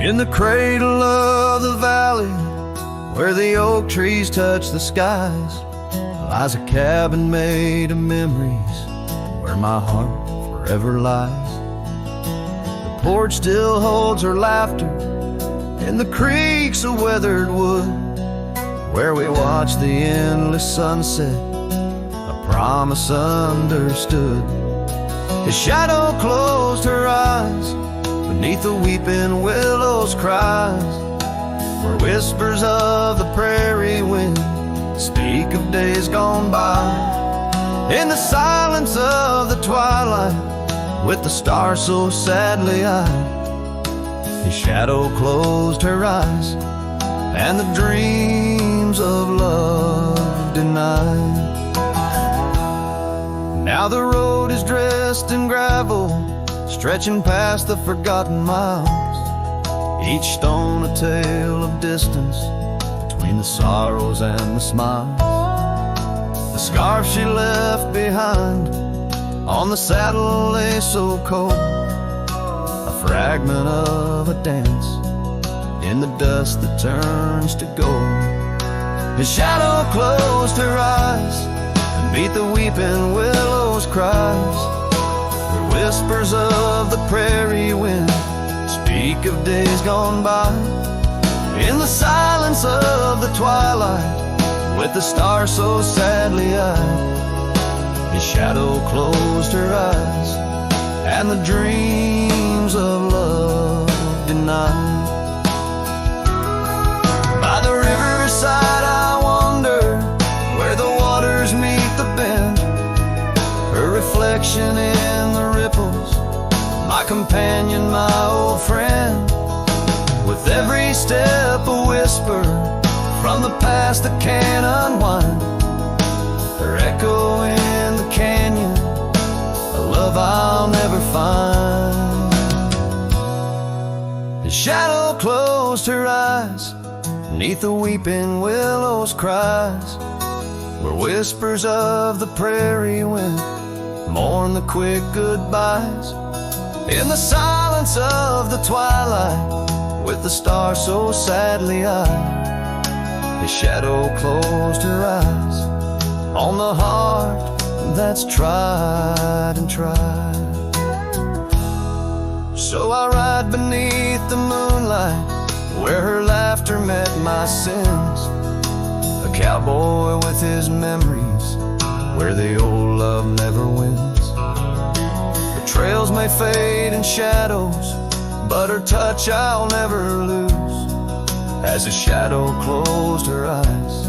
In the cradle of the valley, where the oak trees touch the skies, lies a cabin made of memories, where my heart forever lies. The porch still holds her laughter, and the creaks of weathered wood, where we watch the endless sunset, a promise understood. His shadow closed her eyes, beneath the weeping willows cries, where whispers of the prairie wind speak of days gone by. In the silence of the twilight, with the stars so sadly eyed, his shadow closed her eyes, and the dreams of love denied. Now the road is dressed in gravel, stretching past the forgotten miles, each stone a tale of distance between the sorrows and the smiles. The scarf she left behind on the saddle lay so cold, a fragment of a dance in the dust that turns to gold. His shadow closed her eyes and beat the weeping willows cries, where whispers of the prairie wind speak of days gone by. In the silence of the twilight, with the stars so sadly eyed, his shadow closed her eyes, and the dreams of love denied. By the riverside I wander, where the waters meet the bend, her reflection in the ripples, my companion, my old friend. With every step a whisper from the past that can't unwind, her echo in the canyon, a love I'll never find. His shadow closed her eyes, beneath the weeping willows cries, where whispers of the prairie wind mourn the quick goodbyes. In the silence of the twilight, with the stars so sadly eyed, his shadow closed her eyes on the heart that's tried and tried. So I ride beneath the moonlight, where her laughter met my sins, a cowboy with his memories, where the old love never wins. The trails may fade in shadows, but her touch I'll never lose, as a shadow closed her eyes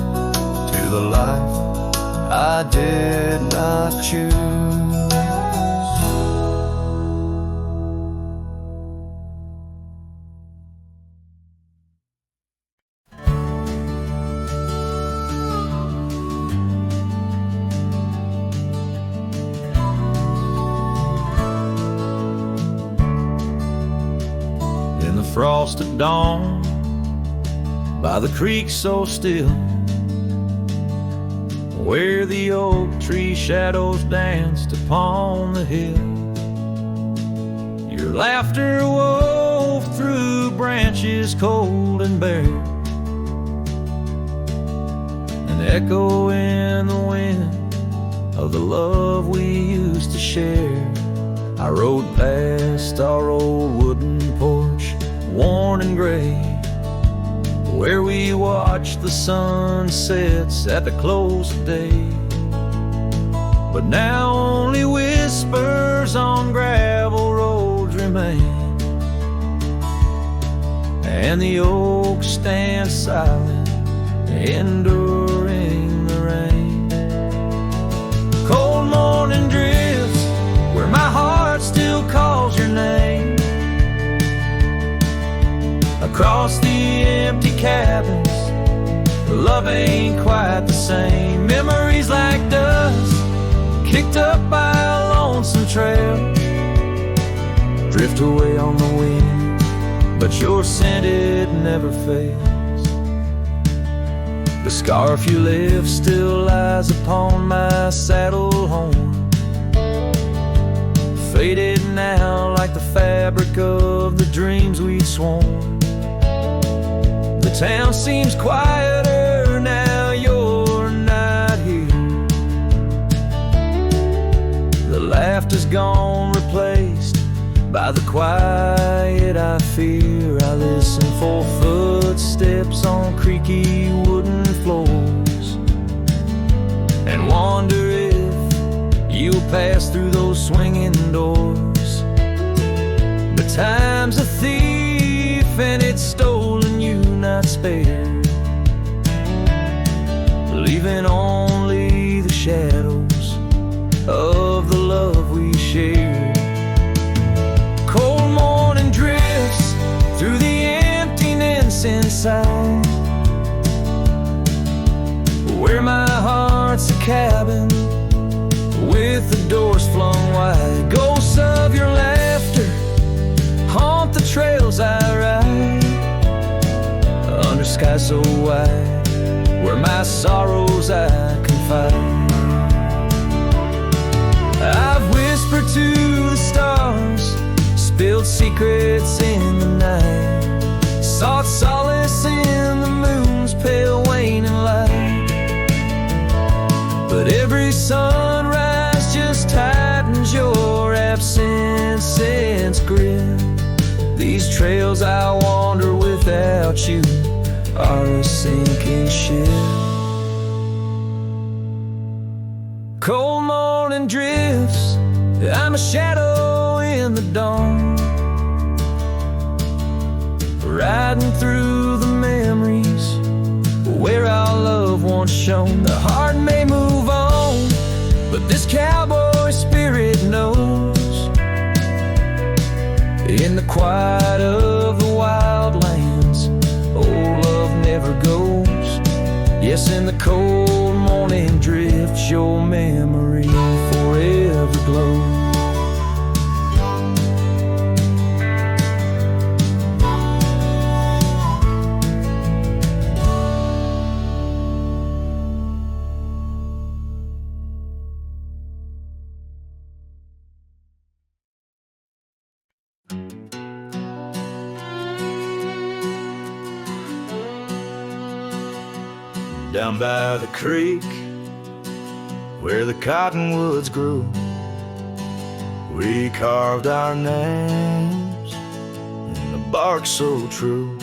to the life I did not choose. In the frost at dawn, by the creek so still, where the oak tree shadows danced upon the hill, your laughter wove through branches cold and bare, an echo in the wind of the love we used to share. I rode past our old wooden porch, worn and gray, where we watched the sunsets at the close of day. But now only whispers on gravel roads remain, and the oak stands silent, enduring the rain. Cold morning drifts where my heart still calls your name, across the empty cabins, love ain't quite the same. Memories like dust, kicked up by a lonesome trail, drift away on the wind, but your scent, it never fails. The scarf you left still lies upon my saddle horn, faded now like the fabric of the dreams we'd sworn. Town seems quieter now you're not here. The laughter's gone, replaced by the quiet I fear. I listen for footsteps on creaky wooden floors and wonder if you'll pass through those swinging doors. But time's a thief and it's stolen you, not spared, leaving only the shadows of the love we shared. Cold morning drifts through the emptiness inside, where my heart's a cabin with the doors flung wide. Ghosts of your laughter haunt the trails I ride, under sky so wide, where my sorrows I confide. I've whispered to the stars, spilled secrets in the night, sought solace in the moon's pale waning light. But every sunrise just tightens your absence's grip. These trails I wander without you are a sinking ship. Cold morning drifts, I'm a shadow in the dawn, riding through the memories where our love once shone. The heart may move on, but this cowboy spirit knows, in the quiet of the wild lands, old love never goes. Yes, in the cold morning drifts, your memory forever glows. Down by the creek, where the cottonwoods grew, we carved our names in the bark so true.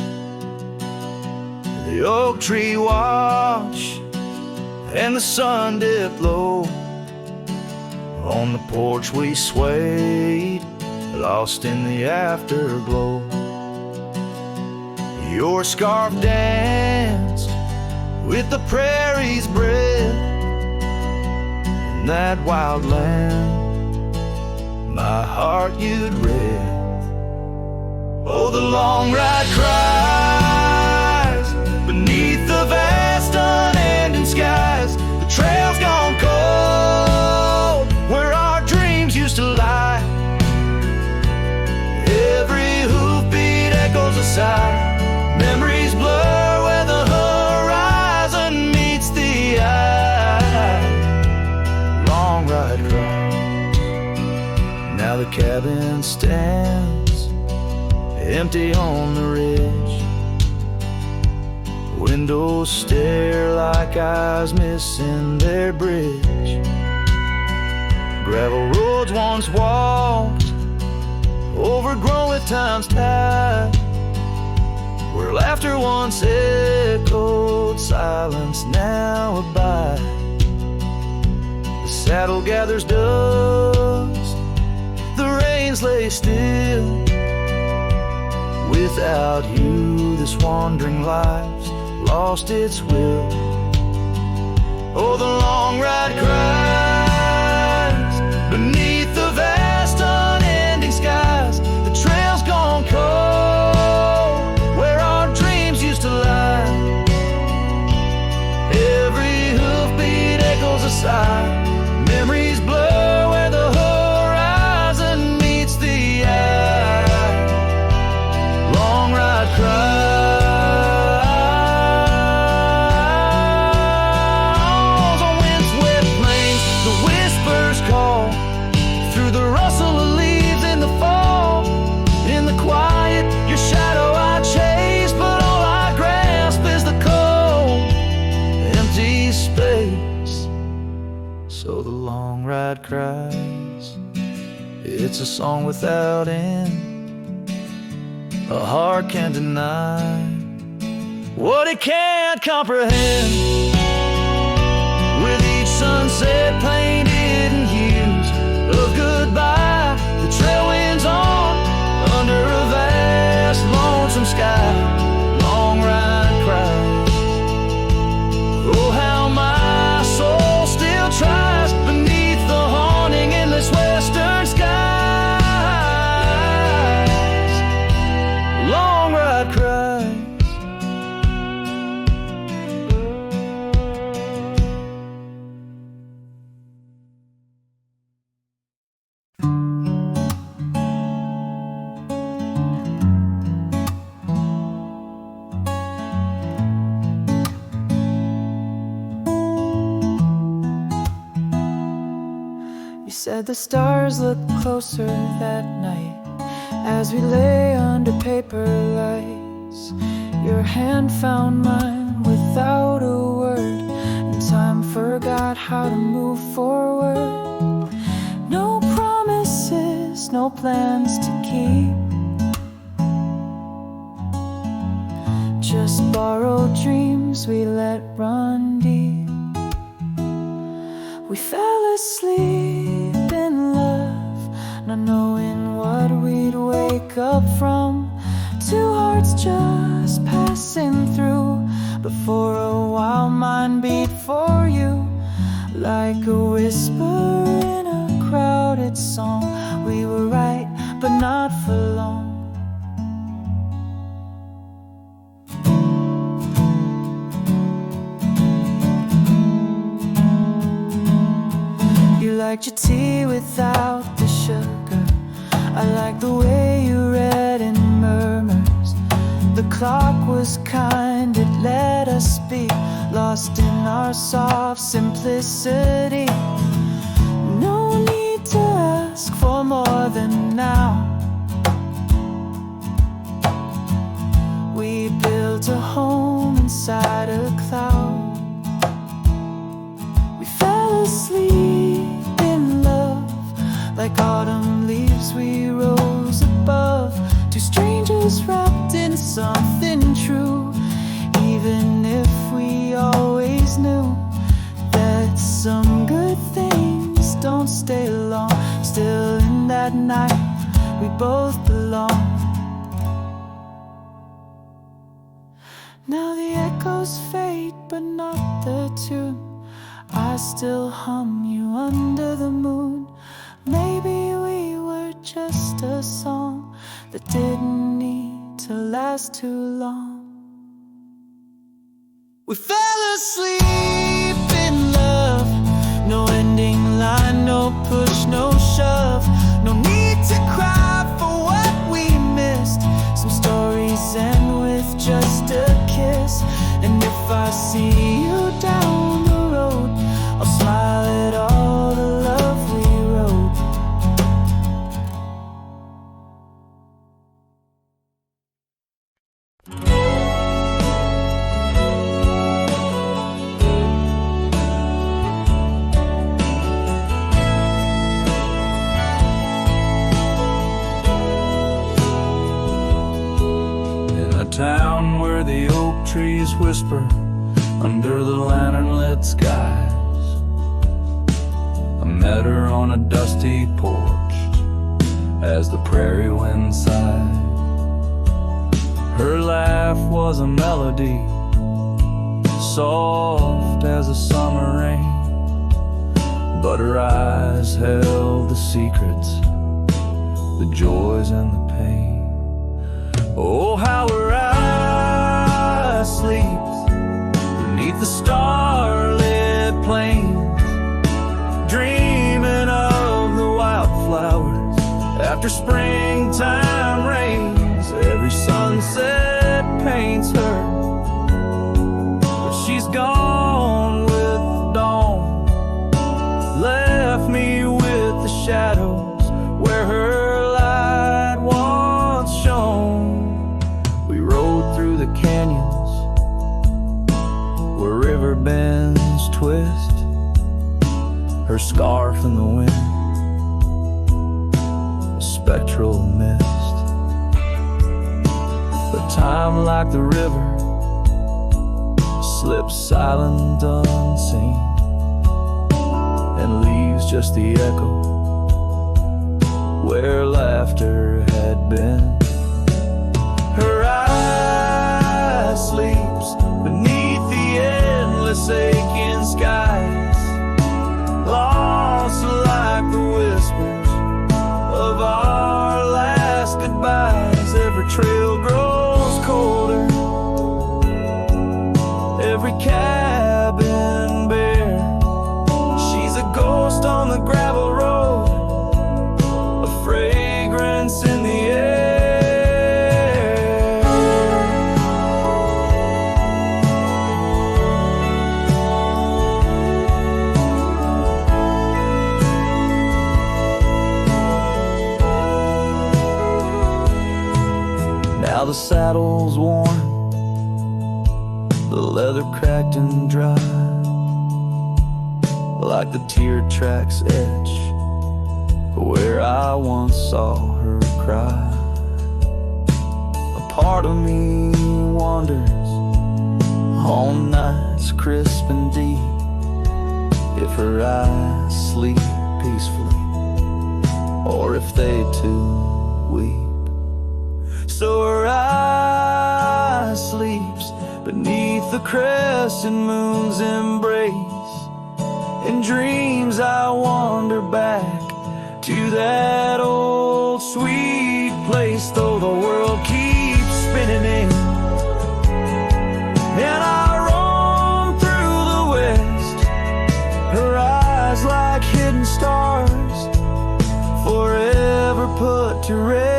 The oak tree watch and the sun dipped low. On the porch we swayed, lost in the afterglow. Your scarf danced with the prairie's breath, in that wild land my heart you'd read. Oh, the long ride cries beneath the vast unending skies. The trail's gone cold where our dreams used to lie. Every hoofbeat echoes a sigh. Memories blur where the horizon meets the eye. Long ride cries. Now the cabin stands empty on the ridge. Windows stare like eyes missing their bridge. Gravel roads once walked, overgrown with time's tide, where laughter once echoed, silence now abide. The saddle gathers dust, the reins lay still. Without you, this wandering life's lost its will. Oh, the long ride cries beneath the vast unending skies. The trail's gone cold where our dreams used to lie. Every hoofbeat echoes a sigh. Memories blur where the horizon meets the eye. Long ride cries on windswept plains It's a song without end. A heart can't deny what it can't comprehend. With each sunset painted in hues of goodbye, the trail winds on under a vast lonesome sky. Long ride cries. Oh, how my soul still tries beneath the haunting endless western skies. Long ride cries. Said the stars looked closer that night as we lay under paper lights. Your hand found mine without a word, and time forgot how to move forward. No promises, no plans to keep, just borrowed dreams we let run deep. We fell asleep in love, not knowing what we'd wake up from. Two hearts just passing through, but for a while mine beat for you. Like a whisper in a crowded song, we were right, but not for long. You liked your tea without the sugar. I like the way you read in murmurs. The clock was kind, it let us be lost in our soft simplicity. No need to ask for more than now. We built a home inside a cloud. We fell asleep in love, like autumn leaves we rose above. Two strangers wrapped in something true, even if we always knew that some good things don't stay long. Still in that night we both belong. Now the echoes fade, but not the tune. I still hum you under the moon. Maybe we were just a song that didn't need to last too long. We fell asleep in love. No ending line, no push, no shove. No need to cry for what we missed. Some stories end with just a kiss. And if I see you down the road, I'll smile at all the love we wrote. In a town where the oak trees whisper under the lantern-lit skies, I met her on a dusty porch as the prairie wind sighed. Her laugh was a melody, soft as a summer rain, but her eyes held the secrets, the joys and the pain. Oh, how her eyes sleep beneath the starlit plains, dreaming of the wildflowers after springtime rains. Every sunset paints her, but she's gone with the dawn, left me with the shadows where her light once shone. We rode through the canyons where river bends twist, her scarf in the wind, spectral mist. But time, like the river, slips silent unseen and leaves just the echo where laughter had been. Her eye sleeps beneath the endless aching skies, lost like the whispers of our last goodbyes. Every trail grows colder, every cabin bare. She's a ghost on the gravel road, a fragrance in the air. Now the saddle's worn, the leather cracked and dry, like the tear tracks etch where I once saw her cry. A part of me wonders on nights crisp and deep if her eyes sleep peacefully or if they too weep. So her eye sleeps beneath the crescent moon's embrace. In dreams I wander back to that old sweet place, though the world keeps spinning in and I roam through the west. Her eyes like hidden stars, forever put to rest.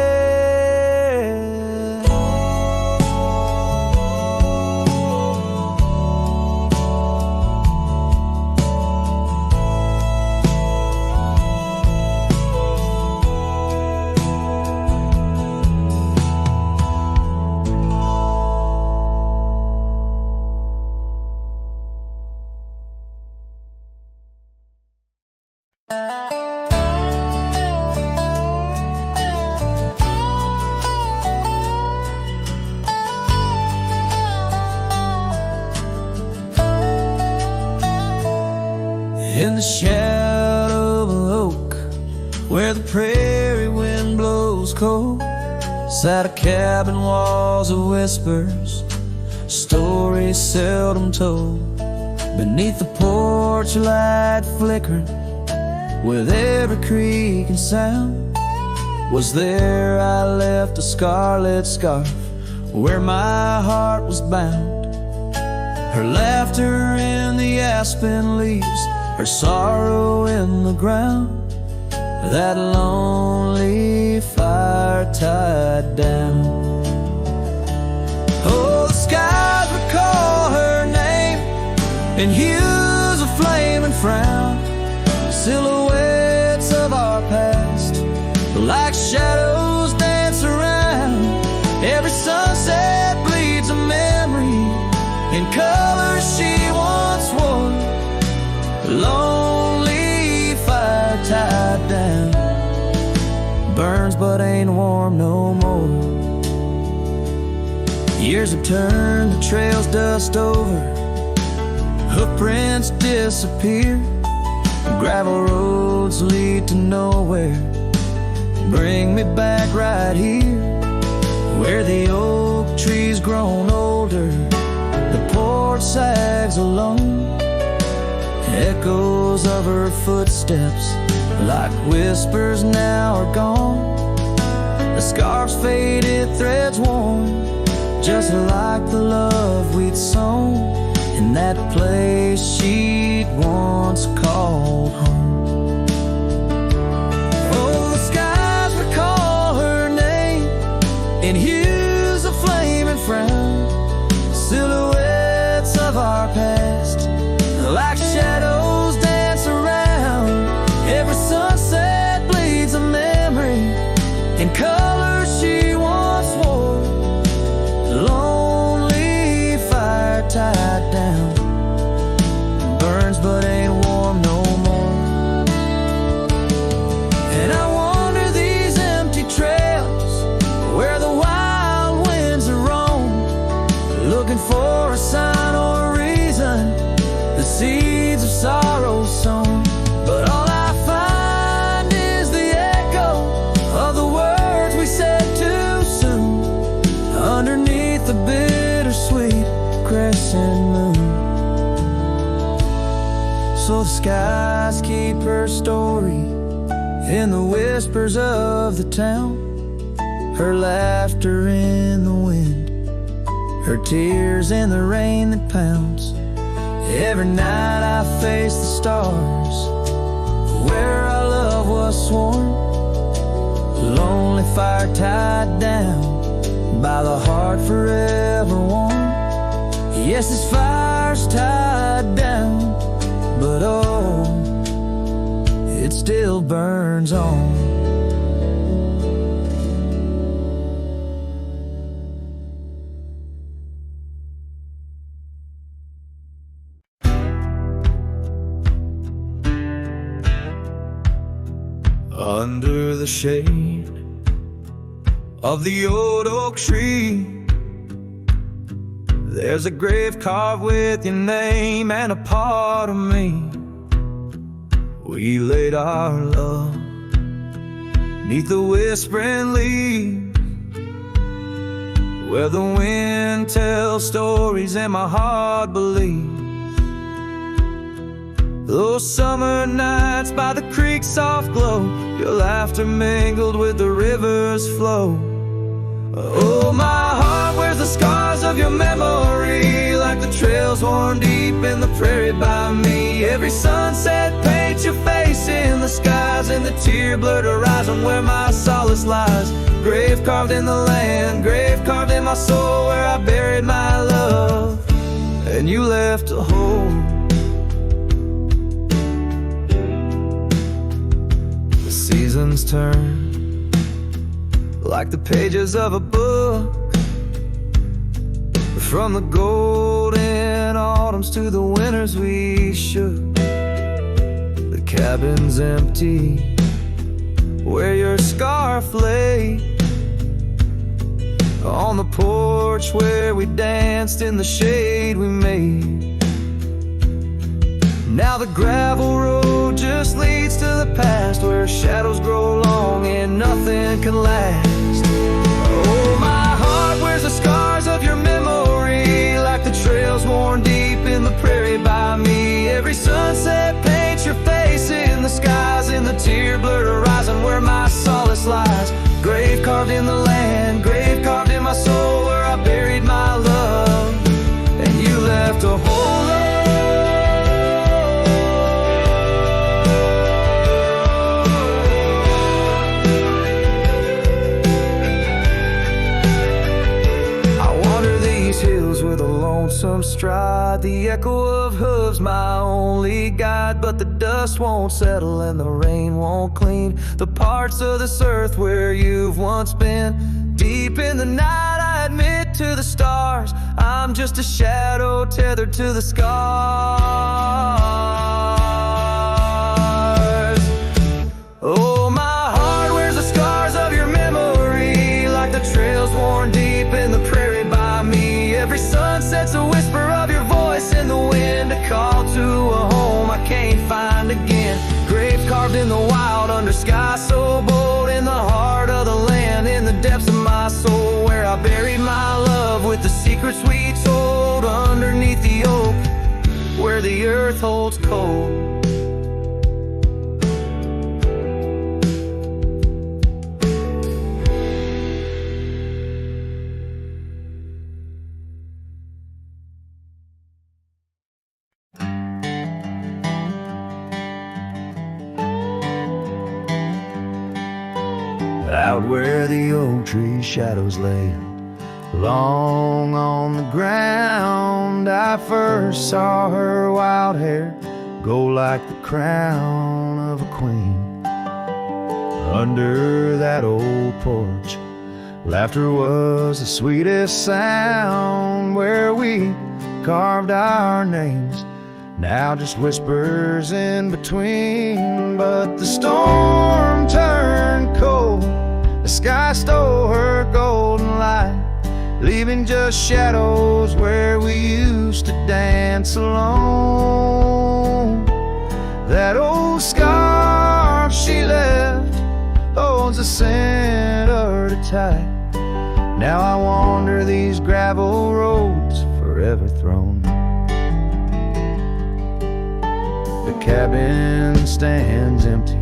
In the shadow of an oak, where the prairie wind blows cold, sat a cabin, walls of whispers, stories seldom told. Beneath the porch light flickering, with every creak and sound, was there I left a scarlet scarf where my heart was bound. Her laughter in the aspen leaves, her sorrow in the ground, that lonely fire tied down. Oh, the skies recall her name in hues of flame and frown, silhouettes of our past, like shadows dance around. Every sunset bleeds a memory in colors she once wore. Lonely fire tied down, burns but ain't warm no more. Years have turned the trails dust over, hoofprints disappear, gravel roads lead to nowhere. Bring me back right here, where the oak tree's grown older, the porch sags alone. Echoes of her footsteps, like whispers, now are gone. The scarf's faded, threads worn, just like the love we'd sown in that place she'd once called home. Oh, the skies recall her name in hues of flame and frown, silhouettes of our past, like shadows dance around. Every sunset bleeds a memory in colors she once wore. Lonely fire tied down, burns but ain't warm no more. and moon. So the skies keep her story in the whispers of the town, her laughter in the wind, her tears in the rain that pounds. Every night I face the stars where our love was sworn, lonely fire tied down by the heart forever warm. Yes, this fire's tied down, but oh, it still burns on. Under the shade of the old oak tree, there's a grave carved with your name and a part of me. We laid our love 'neath the whispering leaves, where the wind tells stories and my heart believes. Those summer nights by the creek's soft glow, your laughter mingled with the river's flow. Oh, my heart wears the scars of your memory, like the trails worn deep in the prairie by me. Every sunset paints your face in the skies, and the tear-blurred horizon where my solace lies. Grave carved in the land, grave carved in my soul, where I buried my love, and you left a hole. The seasons turn like the pages of a book, from the golden autumns to the winters we shook. The cabin's empty where your scarf lay, on the porch where we danced in the shade we made. Now the gravel road just leads to the past, where shadows grow long and nothing can last. Oh, my heart wears the scars of your memory, like the trails worn deep in the prairie by me. Every sunset paints your face in the skies, in the tear-blurred horizon where my solace lies. Grave carved in the land, grave carved in my soul, where I buried my love, and you left a hole. With a lonesome stride, the echo of hooves my only guide. But the dust won't settle and the rain won't clean the parts of this earth where you've once been. Deep in the night I admit to the stars, I'm just a shadow tethered to the scars. Oh, my heart wears the scars of your memory, like the trails worn deep in the prairie by me. Every sunset's a whisper of your voice in the wind, a call to a home I can't find again. Grave carved in the wild under sky so bold, in the heart of the land, in the depths of my soul, where I buried my love with the secrets we told, underneath the oak where the earth holds cold. Out where the oak tree shadows lay long on the ground, I first saw her wild hair go like the crown of a queen. Under that old porch, laughter was the sweetest sound, where we carved our names, now just whispers in between. But the storm turned cold, the sky stole her golden light, leaving just shadows where we used to dance alone. That old scarf she left holds a scent of her tight. Now I wander these gravel roads forever thrown cabin stands empty,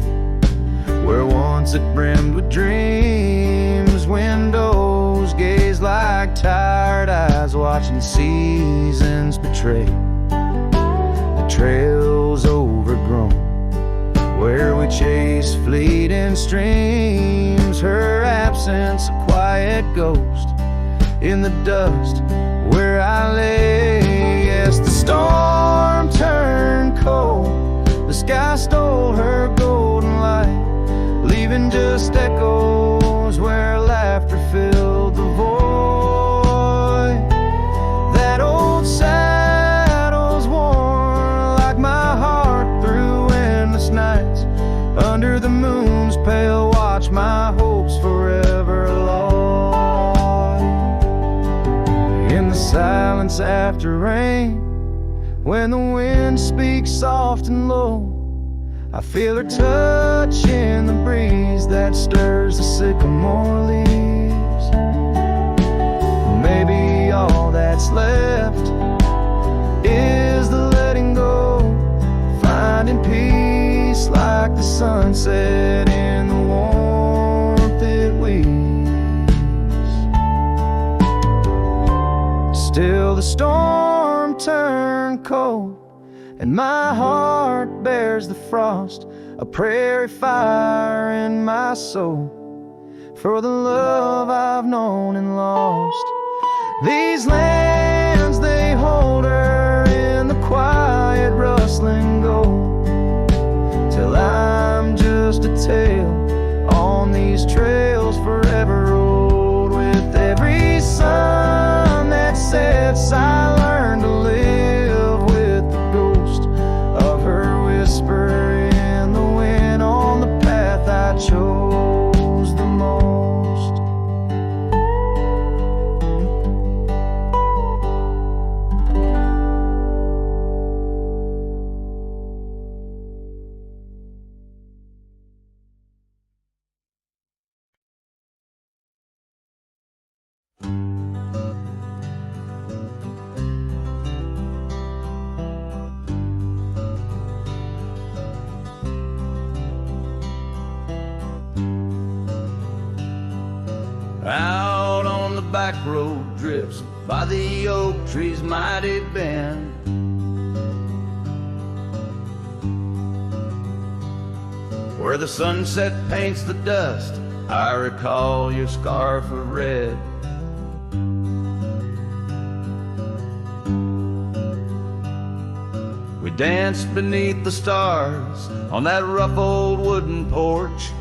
where once it brimmed with dreams. Windows gaze like tired eyes, watching seasons betray the trails overgrown, where we chase fleeting streams. Her absence, a quiet ghost in the dust where I lay. Yes, the storm turned cold, the sky stole her golden light, leaving just echoes where laughter filled the void. That old saddle's worn like my heart through endless nights. Under the moon's pale watch, my hopes forever lost. In the silence after rain, when the wind speaks soft and low, I feel her touch in the breeze that stirs the sycamore leaves. Maybe all that's left is the letting go, finding peace like the sunset in the warmth it weaves. Still the storm turned cold, and my heart bears the frost, a prairie fire in my soul, for the love I've known and lost. These lands, they hold her in the quiet rustling gold, till I'm just a tale on these trails forever old. With every sun that sets, I learn to live with the ghost of her whisper in the wind on the path I chose the most. Out on the back road drifts by the oak tree's mighty bend, where the sunset paints the dust, I recall your scarf of red. We danced beneath the stars on that rough old wooden porch.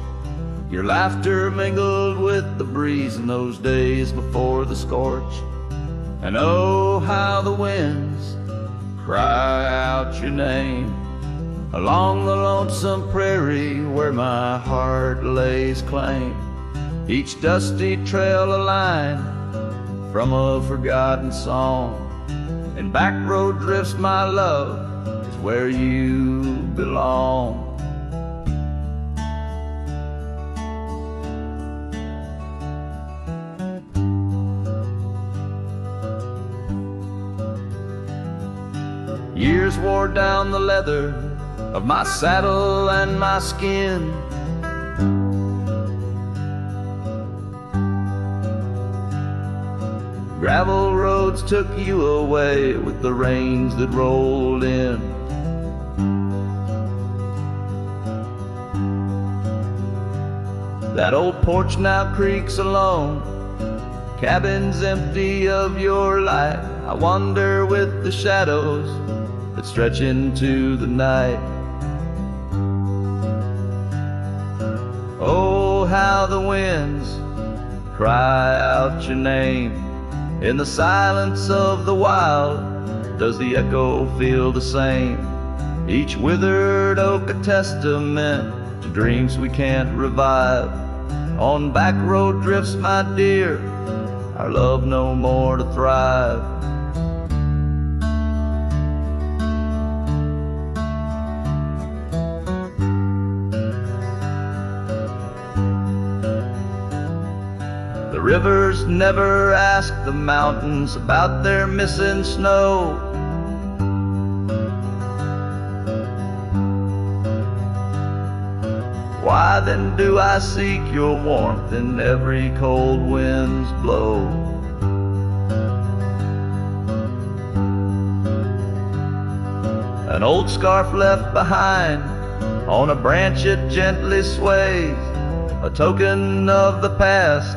Your laughter mingled with the breeze in those days before the scorch. And oh, how the winds cry out your name along the lonesome prairie where my heart lays claim. Each dusty trail a line from a forgotten song, and back road drifts, my love, is where you belong. Years wore down the leather of my saddle and my skin. Gravel roads took you away with the rains that rolled in. That old porch now creaks alone, cabin's empty of your light. I wander with the shadows that stretch into the night. Oh, how the winds cry out your name. In the silence of the wild, does the echo feel the same? Each withered oak a testament to dreams we can't revive. On back road drifts, my dear, our love no more to thrive. The rivers never ask the mountains about their missing snow. then do I seek your warmth in every cold wind's blow. An old scarf left behind on a branch it gently sways, a token of the past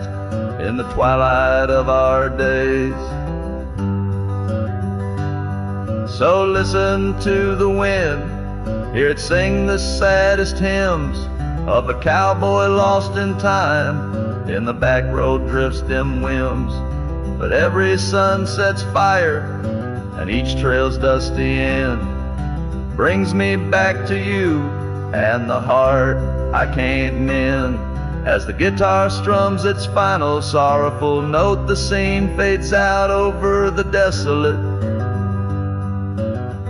in the twilight of our days. So listen to the wind, hear it sing the saddest hymns of a cowboy lost in time in the back road drift's dim whims. But every sunset's fire and each trail's dusty end brings me back to you and the heart I can't mend. As the guitar strums its final sorrowful note, the scene fades out over the desolate,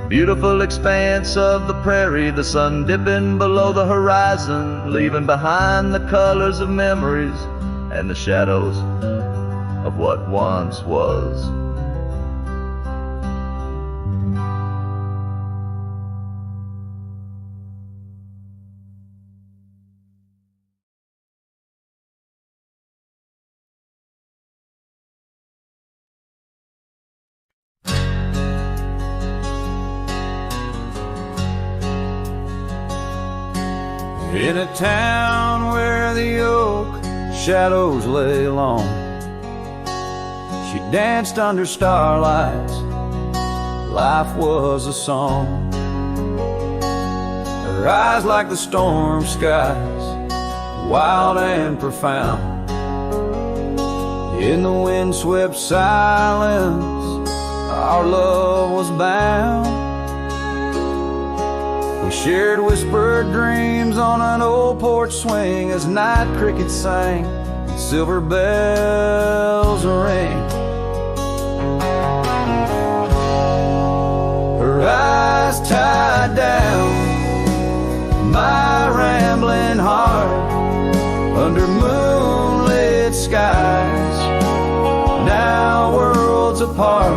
beautiful expanse of the prairie, the sun dipping below the horizon, leaving behind the colors of memories and the shadows of what once was. In a town where the oak shadows lay long, she danced under starlights, life was a song. Her eyes like the storm skies, wild and profound. In the windswept silence, our love was bound. We shared whispered dreams on an old porch swing as night crickets sang and silver bells rang. Her eyes tied down my rambling heart under moonlit skies, now worlds apart.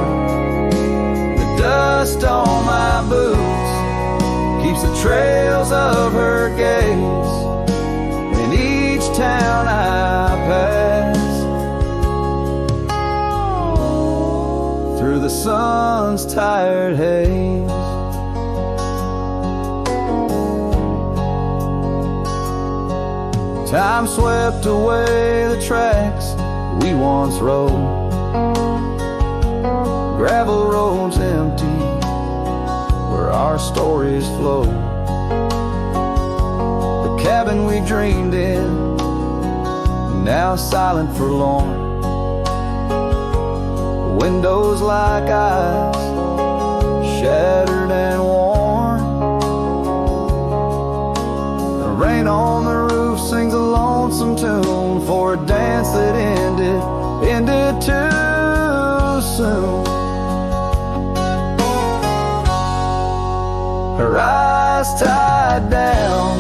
The dust on my boots keeps the trails of her gaze in each town I pass, through the sun's tired haze. Time swept away the tracks we once rode, gravel roads empty where our stories flow. The cabin we dreamed in, now silent forlorn. Windows like eyes, shattered and worn. The rain on the roof sings a lonesome tune for a dance that ended too soon. Her eyes tied down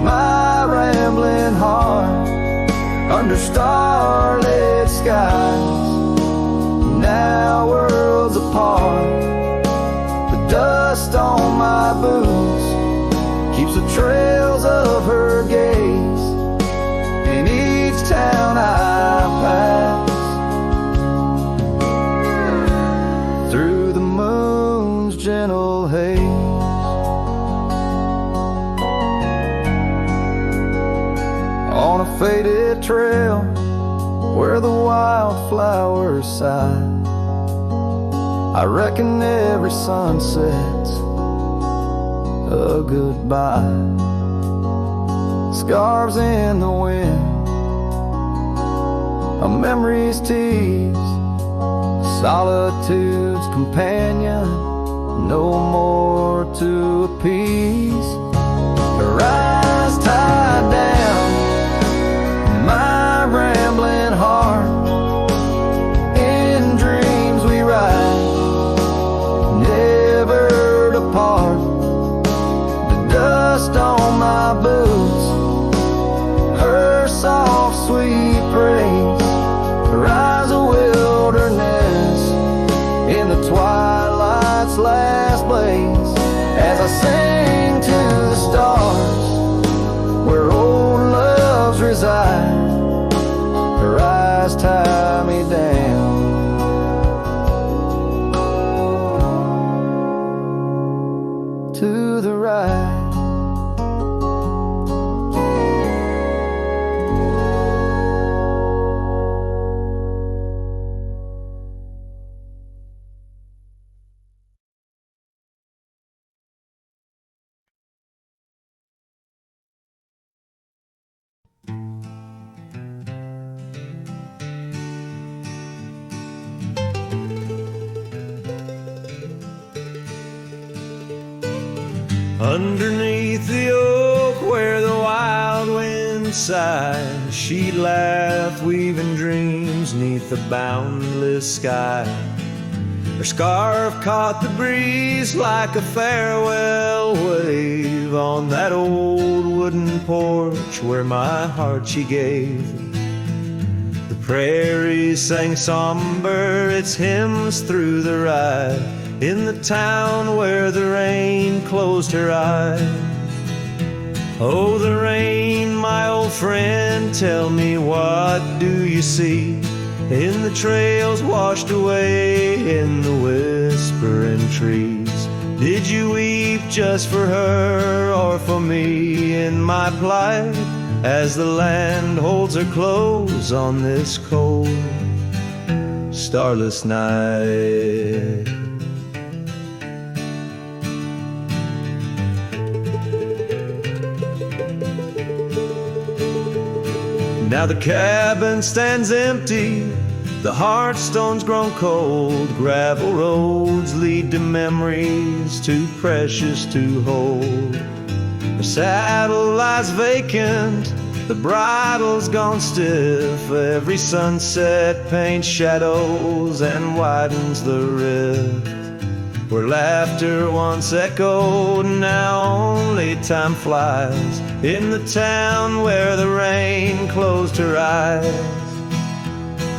my rambling heart under starlit skies, now worlds apart. The dust on my boots keeps the trails of her gaze in each town I pass, through the moon's gentle haze. On a faded trail where the wildflowers sigh, I reckon every sunset's a goodbye. Scarves in the wind, a memory's tease, solitude's companion, no more to appease. Her eyes tied down my rambling heart, in dreams we ride, never depart. The dust on my boots, her soft sweet praise, her eyes a wilderness in the twilight's last blaze. As I sing to the stars where the ride. Underneath the oak where the wild wind sighs, she'd laugh, weaving dreams neath the boundless sky. Her scarf caught the breeze like a farewell wave on that old wooden porch where my heart she gave. The prairies sang somber its hymns through the ride, in the town where the rain closed her eyes. Oh, the rain, my old friend, tell me, what do you see in the trails washed away in the whispering trees? Did you weep just for her or for me in my plight, as the land holds her close on this cold, starless night? Now the cabin stands empty, the hearthstone's grown cold, gravel roads lead to memories too precious to hold. The saddle lies vacant, the bridle's gone stiff, every sunset paints shadows and widens the rift. Where laughter once echoed, now only time flies, in the town where the rain closed her eyes.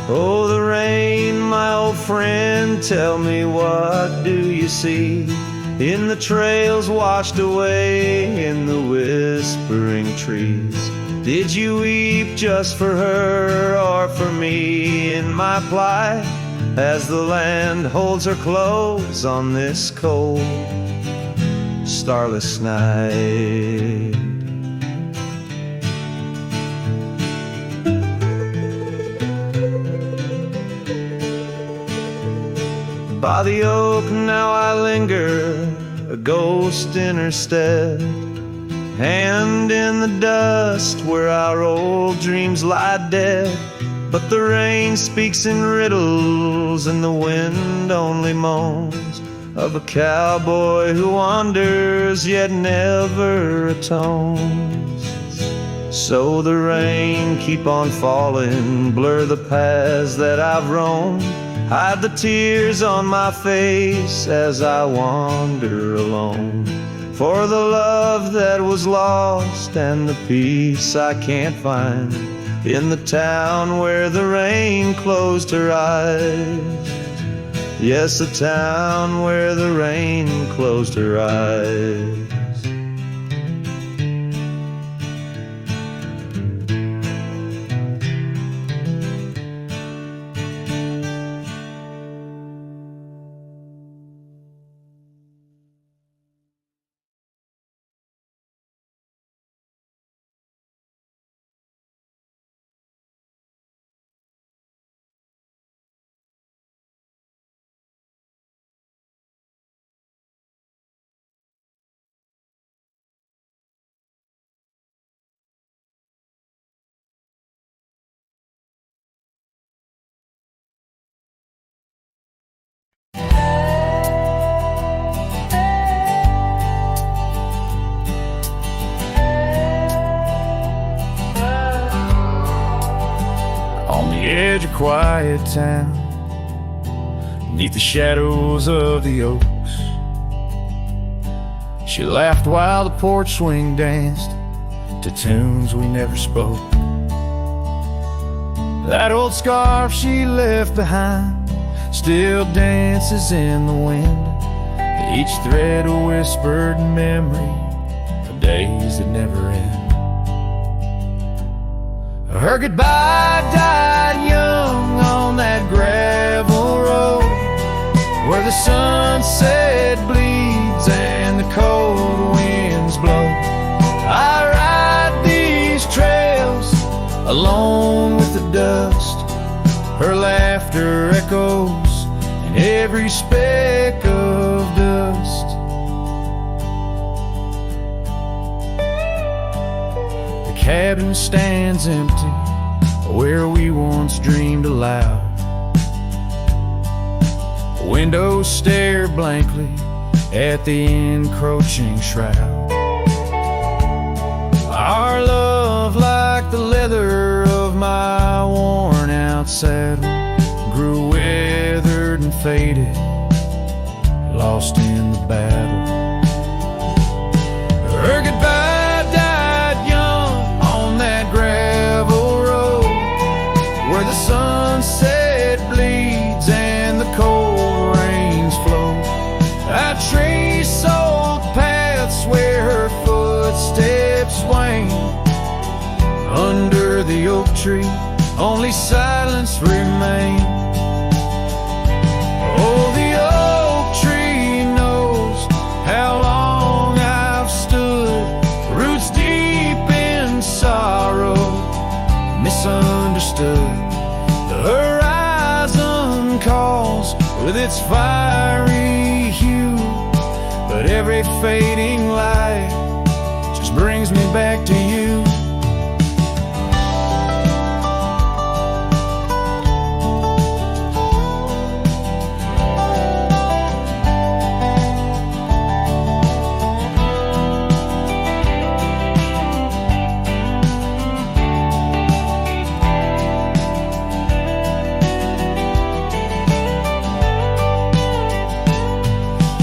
Oh, the rain, my old friend, tell me, what do you see in the trails washed away in the whispering trees? Did you weep just for her or for me in my plight, as the land holds her close on this cold, starless night? By the oak now I linger, a ghost in her stead, hand in the dust where our old dreams lie dead. But the rain speaks in riddles and the wind only moans of a cowboy who wanders yet never atones. So the rain keep on falling, blur the paths that I've roamed, hide the tears on my face as I wander alone. For the love that was lost and the peace I can't find in the town where the rain closed her eyes. Yes, the town where the rain closed her eyes. Edge of quiet town, neath the shadows of the oaks, she laughed while the porch swing danced to tunes we never spoke. That old scarf she left behind still dances in the wind, each thread a whispered memory of days that never end. Her goodbye died young on that gravel road, where the sunset bleeds and the cold wind speck of dust. The cabin stands empty where we once dreamed aloud. Windows stare blankly at the encroaching shroud. Our love, like the leather of my worn out saddle, grew withered and faded, lost in the battle. Her goodbye died young on that gravel road where the sunset bleeds and the cold rains flow. I trace old paths where her footsteps wane. Under the oak tree, only silence remains. Oh, the oak tree knows how long I've stood, roots deep in sorrow, misunderstood. The horizon calls with its fiery hue, but every fading light just brings me back to you.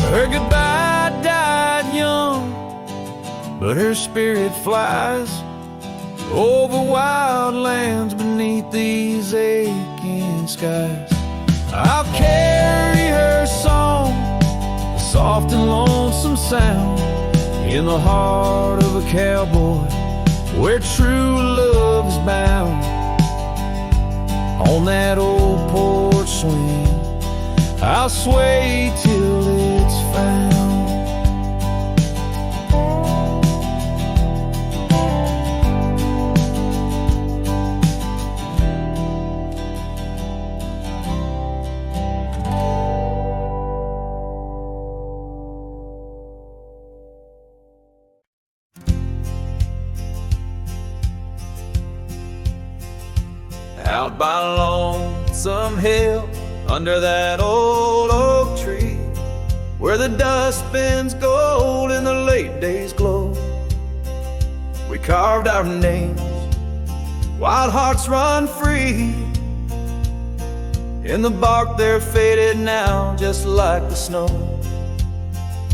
Her goodbye died young, but her spirit flies over wild lands beneath these aching skies. I'll carry her song, a soft and lonesome sound, in the heart of a cowboy where true love is bound. On that old porch swing, I'll sway till it's found. Out by Lonesome Hill, under that old oak tree, where the dust bends gold in the late day's glow, we carved our names, wild hearts run free. In the bark they're faded now, just like the snow.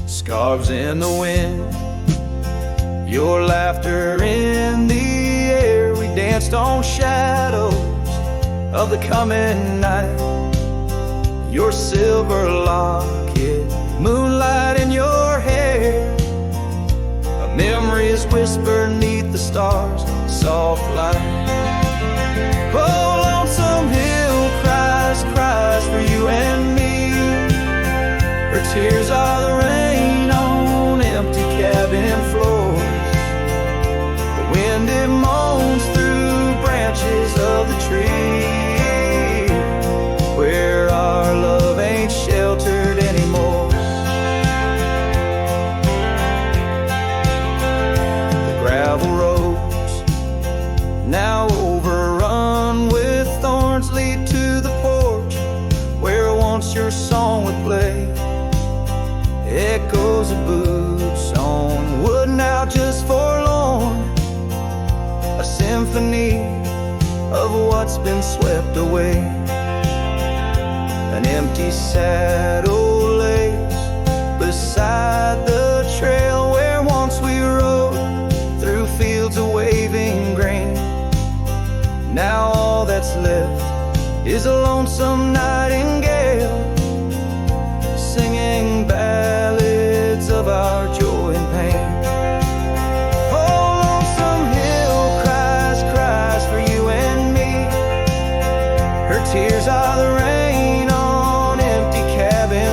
Scarves in the wind, your laughter in the air. We danced on shadows of the coming night. Your silver locket, moonlight in your hair. A memory is whispered neath the stars, soft light. Oh, Lonesome Hill cries for you and me. Her tears are the rain on empty cabin floors. The wind, it moans through branches of the tree, where our love ain't sheltered anymore. The gravel roads, now overrun with thorns, lead to the porch where once your song would play. Echoes of boots on wood, now just forlorn. A symphony of what's been swept away. An empty saddle lays beside the trail where once we rode through fields of waving grain. Now all that's left is a lonesome nightingale, singing ballads of our joy and pain. Oh, Lonesome Hill cries for you and me. Her tears are the rain on empty cabin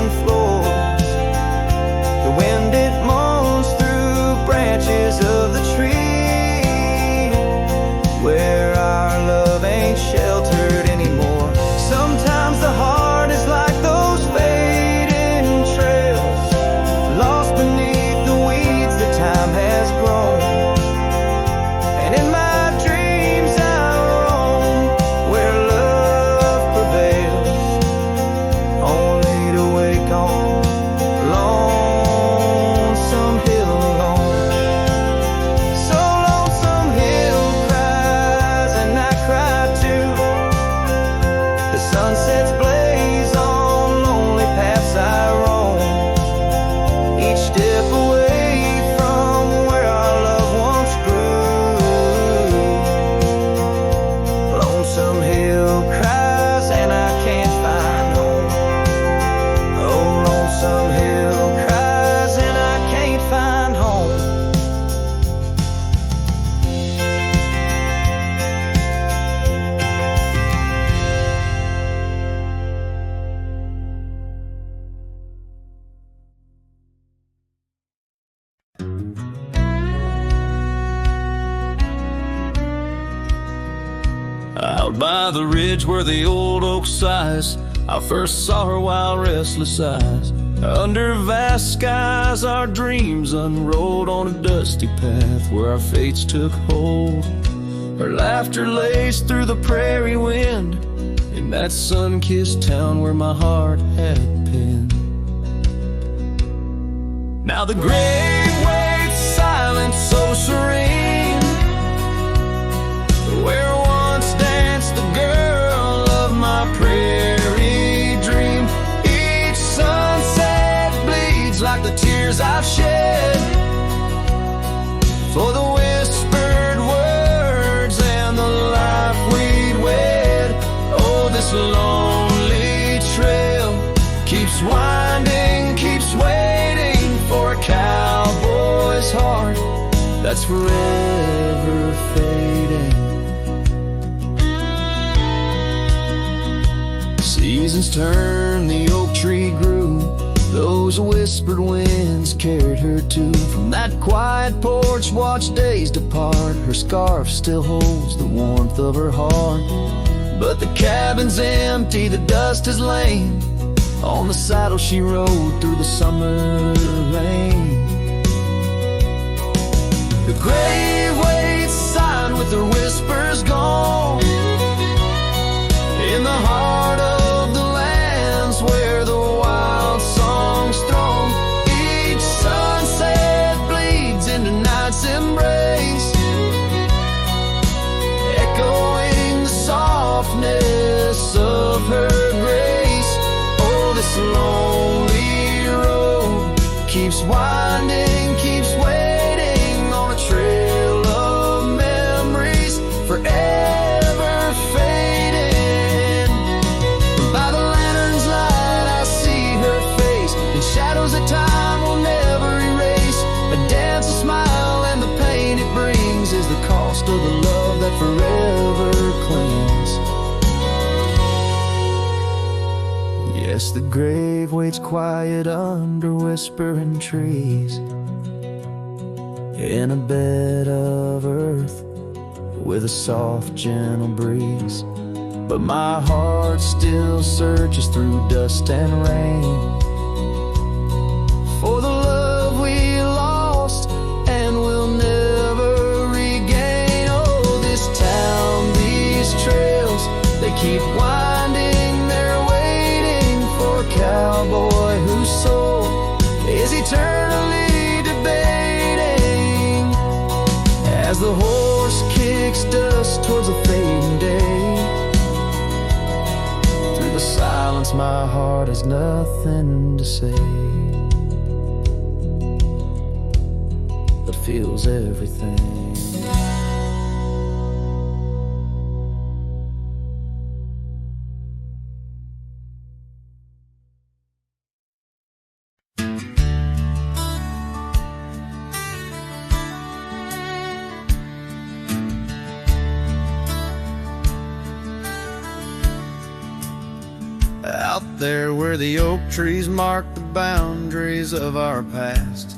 Out by the ridge where the old oak sighs, I first saw her wild restless eyes. Under vast skies our dreams unrolled on a dusty path where our fates took hold. Her laughter laced through the prairie wind in that sun-kissed town where my heart had pinned. Now the grave waits silent, so serene, where once danced the girl of my prairie dream. Each sunset bleeds like the tears I've shed for the whispered words and the life we'd wed. Oh, this lonely trail keeps winding, keeps waiting for a cowboy's heart that's forever fading. Seasons turned, the oak tree grew, those whispered winds carried her to. From that quiet porch, watch days depart. Her scarf still holds the warmth of her heart. But the cabin's empty, the dust has lain on the saddle she rode through the summer rain. The grave waits silent with her whispers gone in the heart of the lands where the wild songs throng. Each sunset bleeds into night's embrace, echoing the softness of her grace. Oh, this lonely road keeps winding, keeps waiting on a trail of memories forever fading. By the lantern's light I see her face in shadows that time will never erase. A dance, a smile, and the pain it brings is the cost of the love that forever clings. Yes, the grave waits quiet under whispering trees, in a bed of earth with a soft, gentle breeze. But my heart still searches through dust and rain for the love we lost and will never regain. Oh, this town, these trails, they keep winding, they're waiting for a cowboy whose soul is eternally debating as the horse kicks dust towards a fading day. Through the silence my heart has nothing to say, but feels everything. Out there where the oak trees mark the boundaries of our past,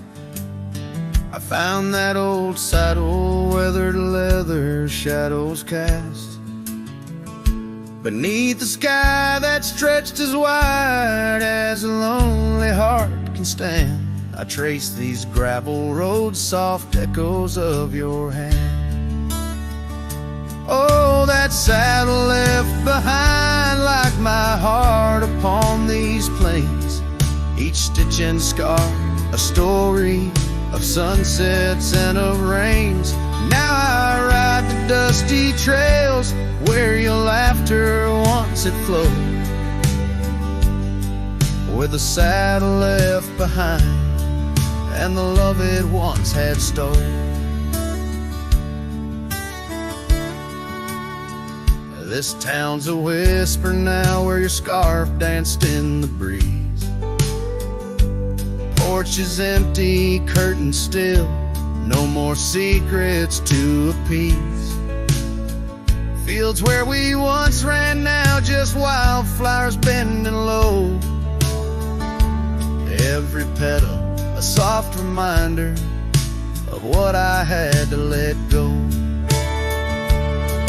I found that old saddle, weathered leather, shadows cast. Beneath the sky that stretched as wide as a lonely heart can stand, I trace these gravel roads, soft echoes of your hand. Oh, that saddle left behind like my heart upon these plains, each stitch and scar a story of sunsets and of rains. Now I ride the dusty trails where your laughter once had flowed, with the saddle left behind and the love it once had stole. This town's a whisper now where your scarf danced in the breeze. Porch is empty, curtains still, no more secrets to appease. Fields where we once ran now just wildflowers bending low. Every petal a soft reminder of what I had to let go.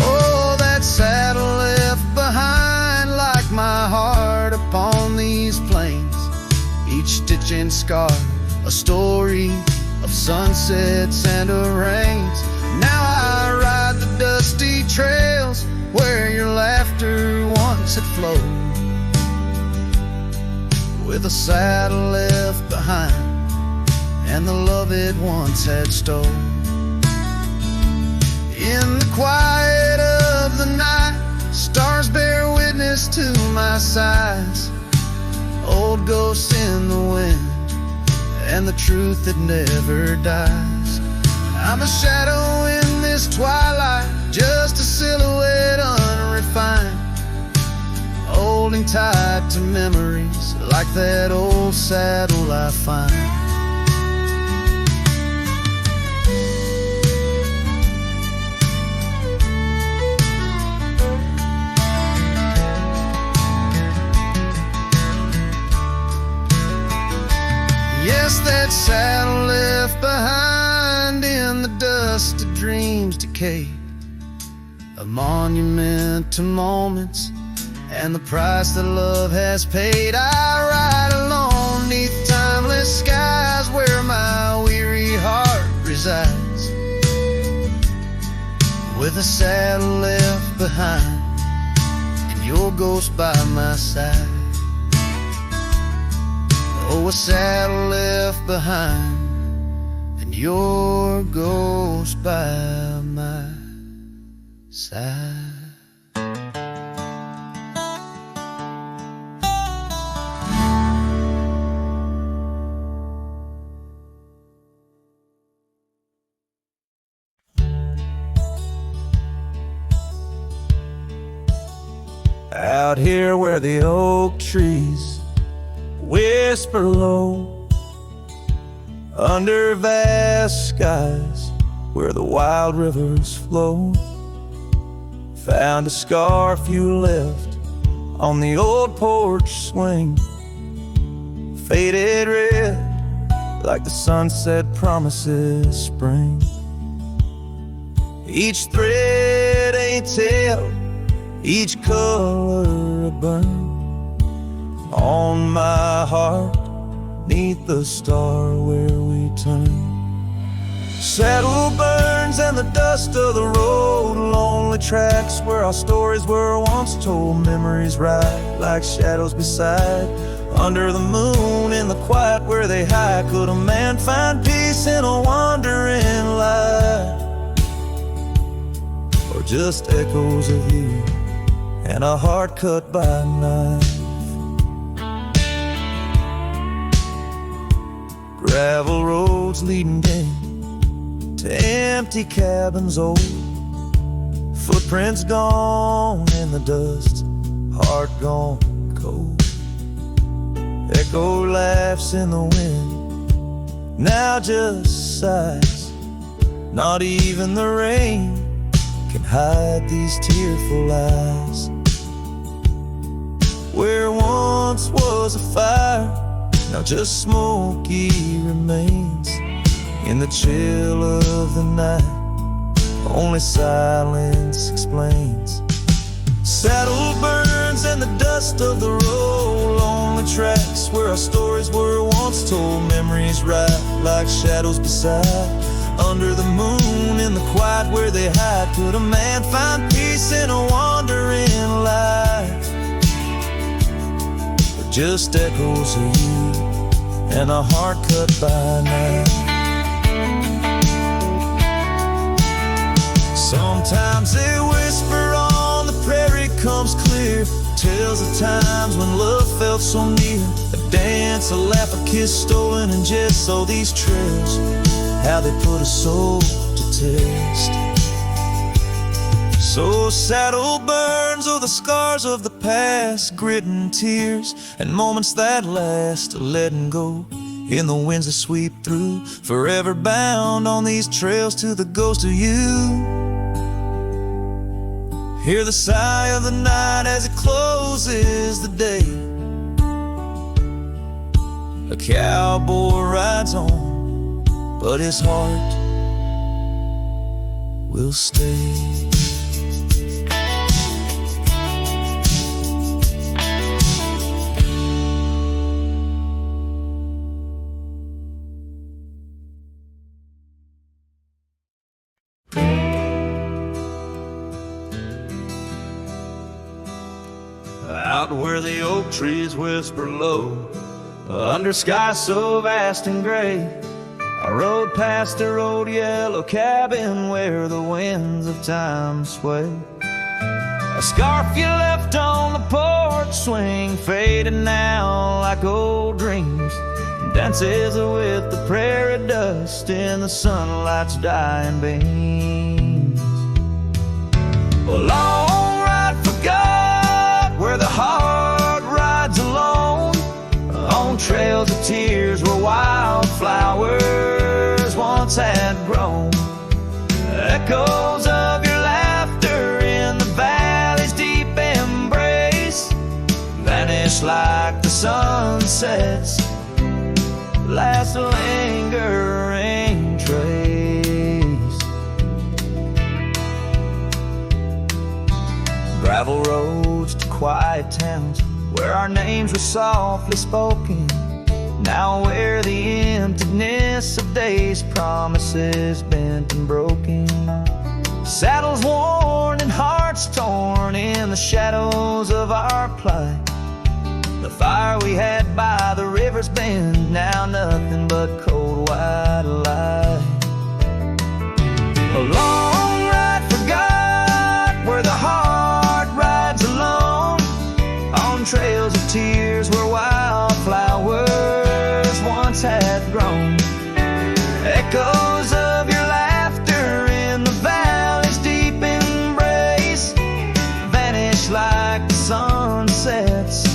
Oh, that saddle behind like my heart upon these plains. Each stitch and scar, a story of sunsets and of rains. Now I ride the dusty trails where your laughter once had flowed, with a saddle left behind and the love it once had stole. In the quiet of the night, stars bear witness to my sighs. Old ghosts in the wind and the truth that never dies. I'm a shadow in this twilight, just a silhouette unrefined, holding tight to memories like that old saddle I find. Yes, that saddle left behind in the dust of dreams decayed, a monument to moments and the price that love has paid. I ride alone neath timeless skies where my weary heart resides, with a saddle left behind and your ghost by my side. Oh, a saddle left behind and your ghost by my side. Out here where the oak trees whisper low, under vast skies where the wild rivers flow, found a scarf you left on the old porch swing, faded red like the sunset promises spring. Each thread a tale, each color a burn on my heart, neath the star where we turn. Saddle burns and the dust of the road, lonely tracks where our stories were once told. Memories ride like shadows beside, under the moon in the quiet where they hide. Could a man find peace in a wandering light, or just echoes of you and a heart cut by a knife? Gravel roads leading in to empty cabins old, footprints gone in the dust, heart gone cold. Echo laughs in the wind, now just sighs. Not even the rain can hide these tearful eyes. Where once was a fire, now just smoky remains. In the chill of the night, only silence explains. Saddle burns and the dust of the road, lonely tracks where our stories were once told. Memories ride like shadows beside, under the moon in the quiet where they hide. Could a man find peace in a wandering life, or just echoes of you and a heart cut by a knife? Sometimes they whisper on the prairie comes clear, tales of times when love felt so near. A dance, a laugh, a kiss stolen in jest. So these trails, how they put a soul to test. So saddle burns, oh the scars of the past, grit and tears and moments that last, letting go in the winds that sweep through, forever bound on these trails to the ghost of you. Hear the sigh of the night as it closes the day. A cowboy rides on, but his heart will stay. where the oak trees whisper low, under skies so vast and gray. I rode past the old yellow cabin where the winds of time sway. A scarf you left on the porch swing, faded now like old dreams. Dances with the prairie dust in the sunlight's dying beams. A long ride forgot where the heart rides alone, on trails of tears where wildflowers once had grown. Echoes of your laughter in the valley's deep embrace vanish like the sunset's last lingering trace. Gravel roads to quiet towns where our names were softly spoken, now where the emptiness of days' promises bent and broken. Saddles worn and hearts torn in the shadows of our plight. The fire we had by the river's bend, now nothing but cold white light. A long ride forgot where the heart rides alone, on trails of tears where wildflowers once had grown. Echoes of your laughter in the valley's deep embrace vanish like the sunset's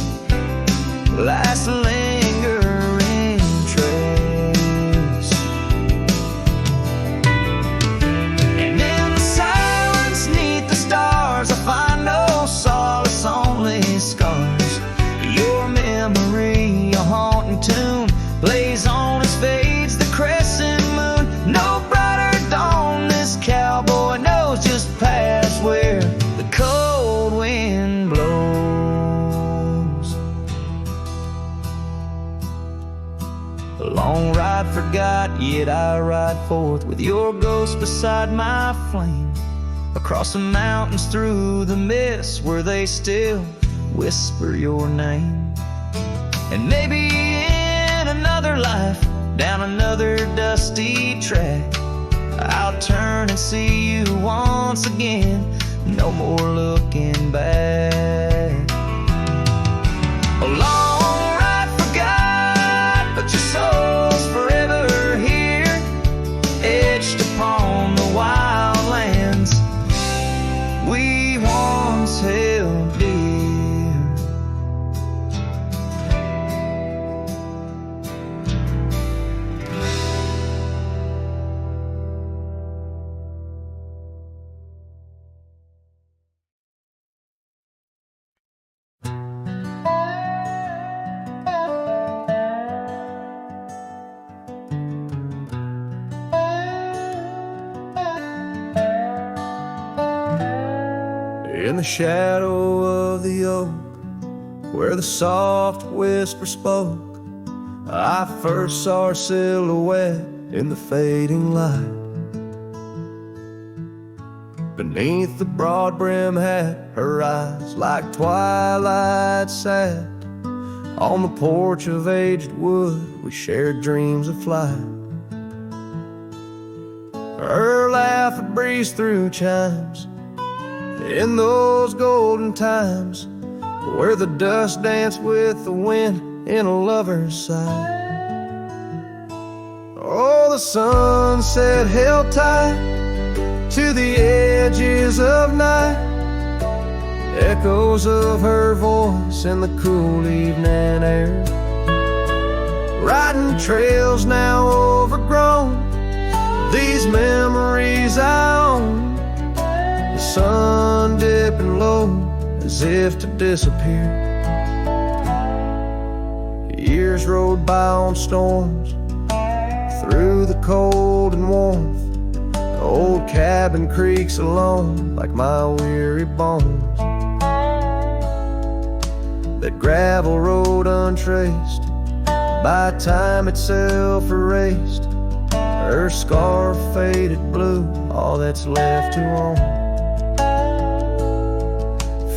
last lingering trace. And in the silence neath the stars I find no solace, only scars. Your memory, a haunting tune, plays on as fades the crescent moon. No brighter dawn, this cowboy knows just past where the cold wind blows. A long ride forgot, yet I ride forth with your ghost beside my flame, across the mountains through the mist where they still whisper your name. And maybe in another life, down another dusty track, I'll turn and see you once again, no more looking back. A long ride forgot, but your soul's forever here, etched upon the wild lands we once held dear. In the shadow of the oak, where the soft whisper spoke, I first saw her silhouette in the fading light. Beneath the broad brim hat, her eyes like twilight sat. On the porch of aged wood, we shared dreams of flight. Her laugh would breeze through chimes in those golden times, where the dust danced with the wind in a lover's sight. Oh, the sunset held tight to the edges of night, echoes of her voice in the cool evening air. Riding trails now overgrown, these memories I own. The sun dipping low as if to disappear. Years rode by on storms, through the cold and warmth. The old cabin creaks alone like my weary bones. That gravel road untraced, by time itself erased. Her scarf faded blue, all that's left to own.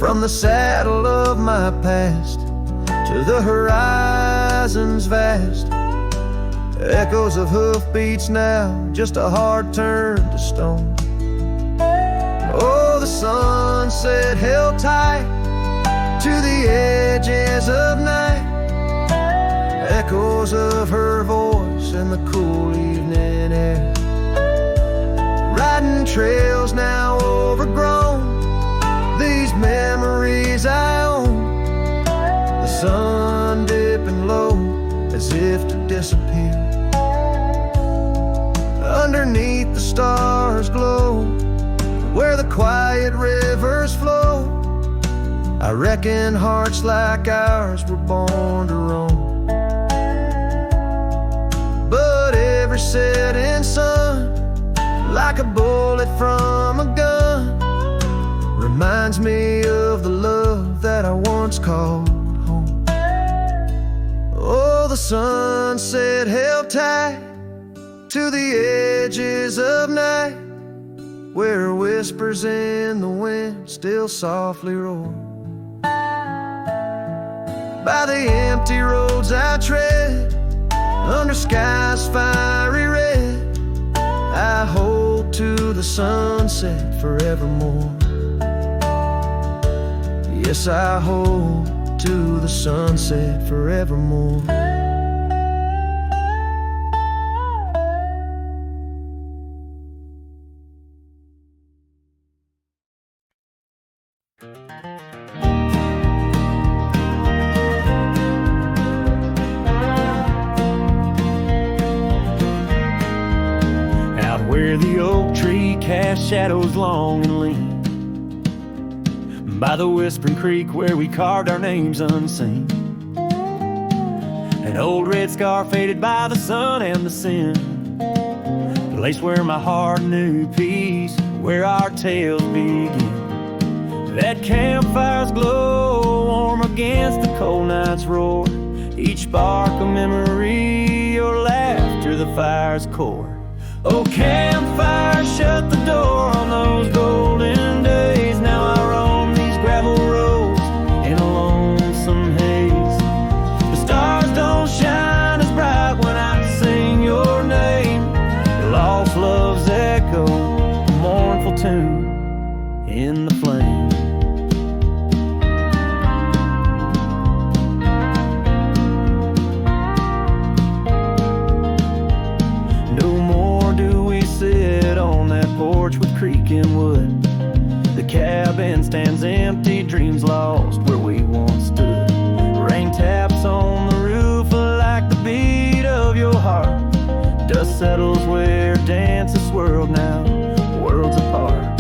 From the saddle of my past to the horizons vast, echoes of hoofbeats now, just a hard turn to stone. Oh, the sunset held tight to the edges of night, echoes of her voice in the cool evening air. Riding trails now overgrown, these memories I own. The sun dipping low as if to disappear. Underneath the stars glow, where the quiet rivers flow. I reckon hearts like ours were born to roam. But every setting sun, like a bullet from a gun, reminds me of the love that I once called home. Oh, the sunset held tight to the edges of night, where whispers in the wind still softly roar. By the empty roads I tread, under skies fiery red, I hold to the sunset forevermore. Yes, I hold to the sunset forevermore. Out where the oak tree casts shadows long and lean, by the whispering creek where we carved our names unseen, an old red scar faded by the sun and the sin, the place where my heart knew peace, where our tales begin. That campfire's glow, warm against the cold night's roar, each spark a memory, your laughter the fire's core. Oh, campfire, shut the door on those golden days. Now I roam these gravel roads in a lonesome haze. The stars don't shine as bright when I sing your name. Lost love's echo, a mournful tune in the flame. Porch with creaking wood, the cabin stands empty, dreams lost where we once stood. Rain taps on the roof like the beat of your heart. Dust settles where dances swirled, now worlds apart.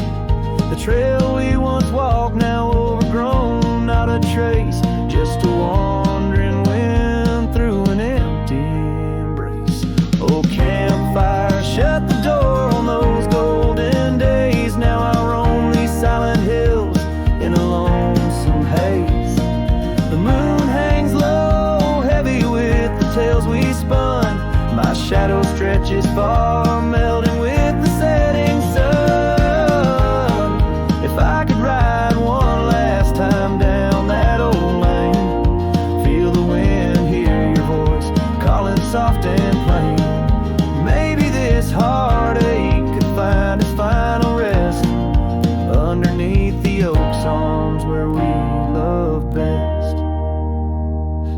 The trail we once walked now overgrown, not a trace, just a wandering wind through an empty embrace. Oh, campfire, shut the door on those golden days. Now I roam these silent hills in a lonesome haze. The moon hangs low, heavy with the tales we spun. My shadow stretches far, melting with the setting sun. If I could ride one last time down that old lane, feel the wind, hear your voice calling soft and plain. Maybe this heartache could find its final rest underneath the oak's arms where we love best.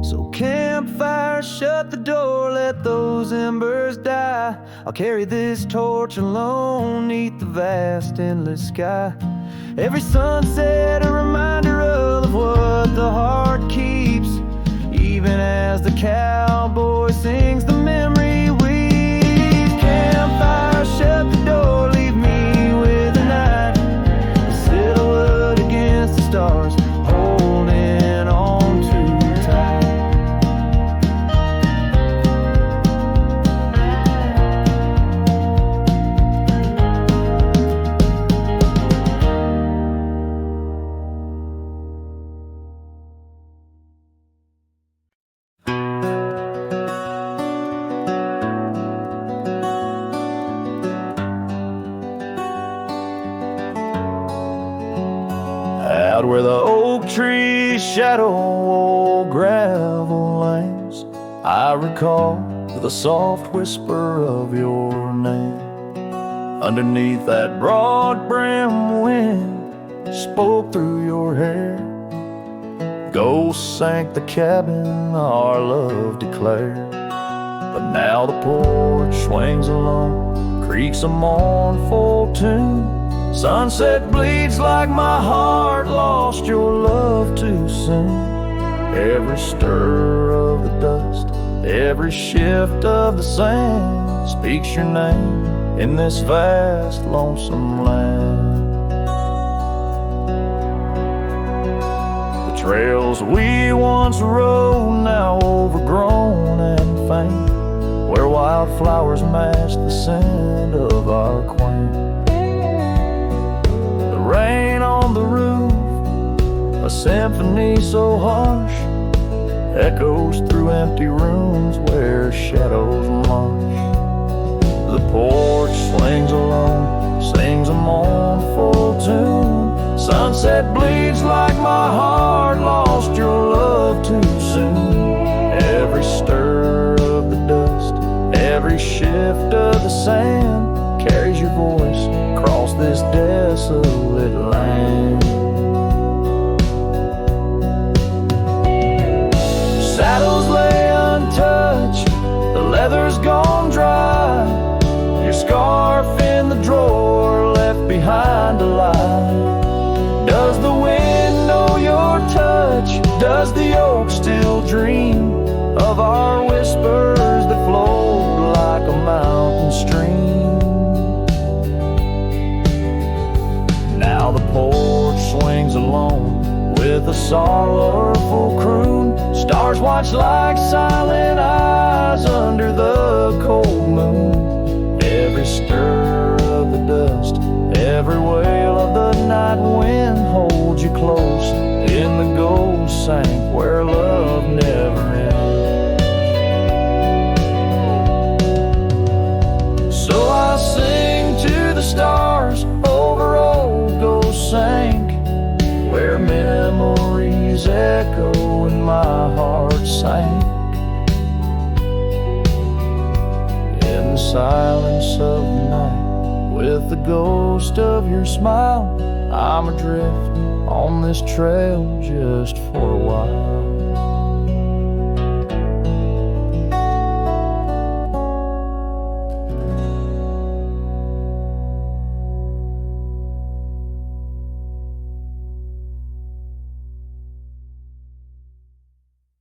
So campfire, shut the door, let those embers die. I'll carry this torch alone neath the vast endless sky. Every sunset a reminder of what the heart keeps, even as the cowboy sings the memory weaves. Campfire, shut the door, leave me with the night, a silhouette against the stars, holding on too tight. Out where the oak trees shadow old gravel lanes, I recall the soft whisper of your name. Underneath that broad brim wind spoke through your hair. Ghosts sank the cabin our love declared. But now the porch swings alone, creaks a mournful tune. Sunset bleeds like my heart lost your love too soon. Every stir of the dust, every shift of the sand speaks your name in this vast lonesome land. The trails we once rode, now overgrown and faint, where wildflowers match the scent of our quaint. The rain on the roof, a symphony so harsh, echoes through empty rooms where shadows march. The porch swings alone, sings a mournful tune. Sunset bleeds like my heart lost your love too soon. Every stir of the dust, every shift of the sand carries your voice across this desolate land. Saddles lay untouched, the leather's gone dry. Your scarf in the drawer left behind to lie. Does the wind know your touch? Does the oak still dream of our whispers that flowed like a mountain stream? Now the porch swings alone with a sorrowful croon. Stars watch like silent eyes under the cold moon. Every stir of the dust, every wail of the night wind holds you close in the gold sank where love never ends. So I sing to the stars over old ghost sank, where memories echo and my heart sank. In the silence of the night, with the ghost of your smile, I'm adrift on this trail just for a while.